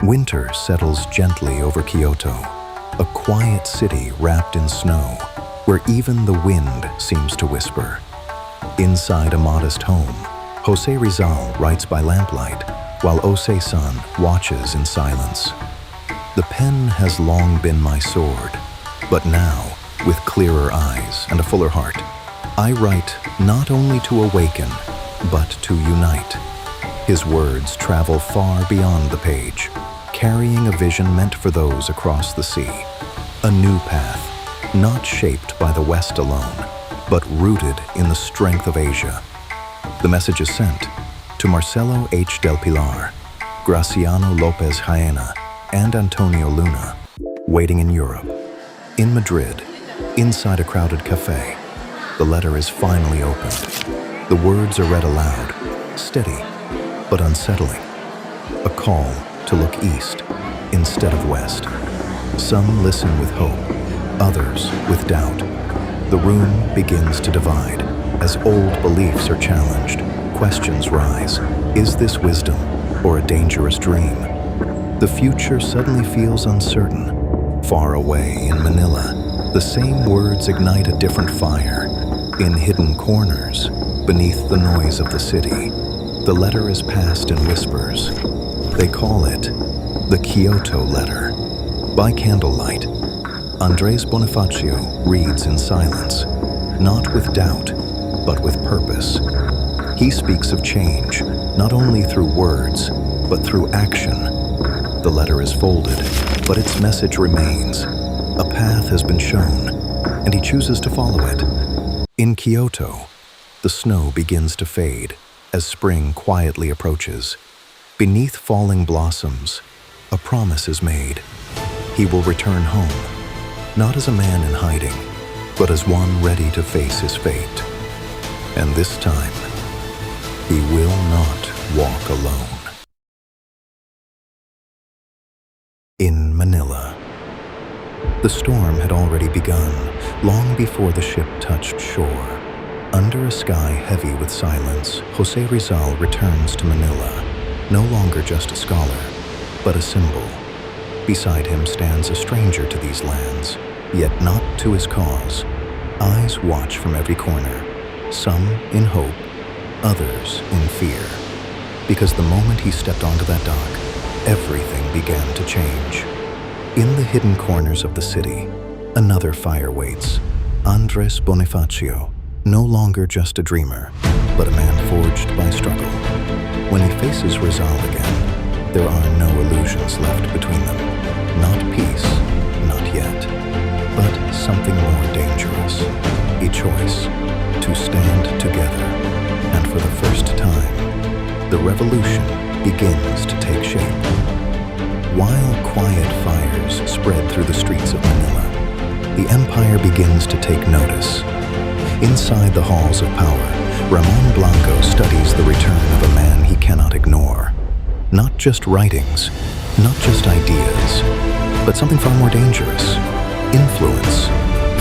Winter settles gently over Kyoto, a quiet city wrapped in snow, where even the wind seems to whisper. Inside a modest home, Jose Rizal writes by lamplight, while osei-san watches in silence. The pen has long been my sword, but now, with clearer eyes and a fuller heart, I write not only to awaken, but to unite. His words travel far beyond the page, carrying a vision meant for those across the sea. A new path, not shaped by the West alone, but rooted in the strength of Asia. The message is sent to Marcelo H. del Pilar, Graciano Lopez Jaena, and Antonio Luna, waiting in Europe. In Madrid, inside a crowded café, the letter is finally opened. The words are read aloud, steady but unsettling. A call to look east instead of west. Some listen with hope, others with doubt. The room begins to divide as old beliefs are challenged. Questions rise. Is this wisdom or a dangerous dream? The future suddenly feels uncertain. Far away in Manila, the same words ignite a different fire. In hidden corners, beneath the noise of the city, the letter is passed in whispers. They call it the Kyoto Letter. By candlelight, Andres Bonifacio reads in silence, not with doubt, but with purpose. He speaks of change, not only through words, but through action. The letter is folded, but its message remains. A path has been shown, and he chooses to follow it. In Kyoto, the snow begins to fade as spring quietly approaches. Beneath falling blossoms, a promise is made. He will return home, not as a man in hiding, but as one ready to face his fate. And this time, he will not walk alone. In Manila, the storm had already begun, long before the ship touched shore. Under a sky heavy with silence, Jose Rizal returns to Manila, no longer just a scholar, but a symbol. Beside him stands a stranger to these lands, yet not to his cause. Eyes watch from every corner, some in hope, others in fear. Because the moment he stepped onto that dock, everything began to change. In the hidden corners of the city, another fire waits. Andres Bonifacio, no longer just a dreamer, but a man forged by struggle. When he faces Rizal again, there are no illusions left between them. Not peace, not yet, but something more dangerous. A choice to stand together. And for the first time, the revolution begins to take shape. While quiet fires spread through the streets of Manila, the empire begins to take notice. Inside the halls of power, Ramon Blanco studies the return of a man he cannot ignore. Not just writings, not just ideas, but something far more dangerous. Influence.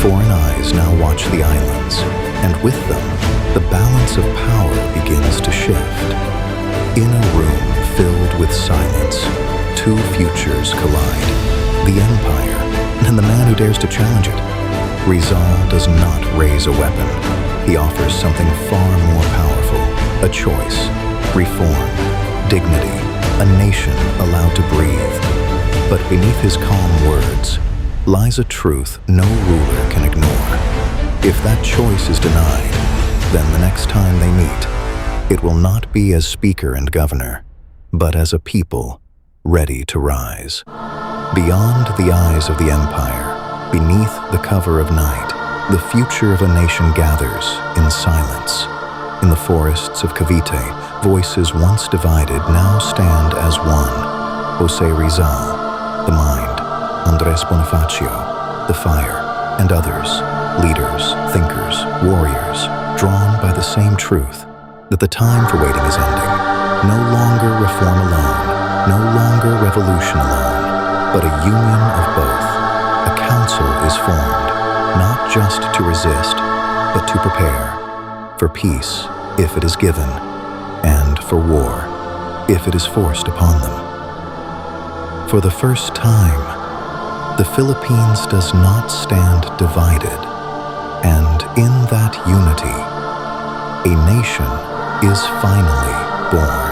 Foreign eyes now watch the islands, and with them, the balance of power begins to shift. In a room filled with silence, two futures collide. The empire and the man who dares to challenge it. Rizal does not raise a weapon. He offers something far more powerful. A choice, reform, dignity, a nation allowed to breathe. But beneath his calm words lies a truth no ruler can ignore. If that choice is denied, then the next time they meet, it will not be as speaker and governor, but as a people ready to rise. Beyond the eyes of the empire, beneath the cover of night, the future of a nation gathers in silence. In the forests of Cavite, voices once divided now stand as one. Jose Rizal, the mind, Andres Bonifacio, the fire, and others, leaders, thinkers, warriors, drawn by the same truth, that the time for waiting is ending. No longer reform alone, no longer revolution alone, but a union of both. A council is formed, not just to resist, but to prepare. For peace, if it is given, and for war, if it is forced upon them. For the first time, the Philippines does not stand divided, and in that unity, a nation is finally born.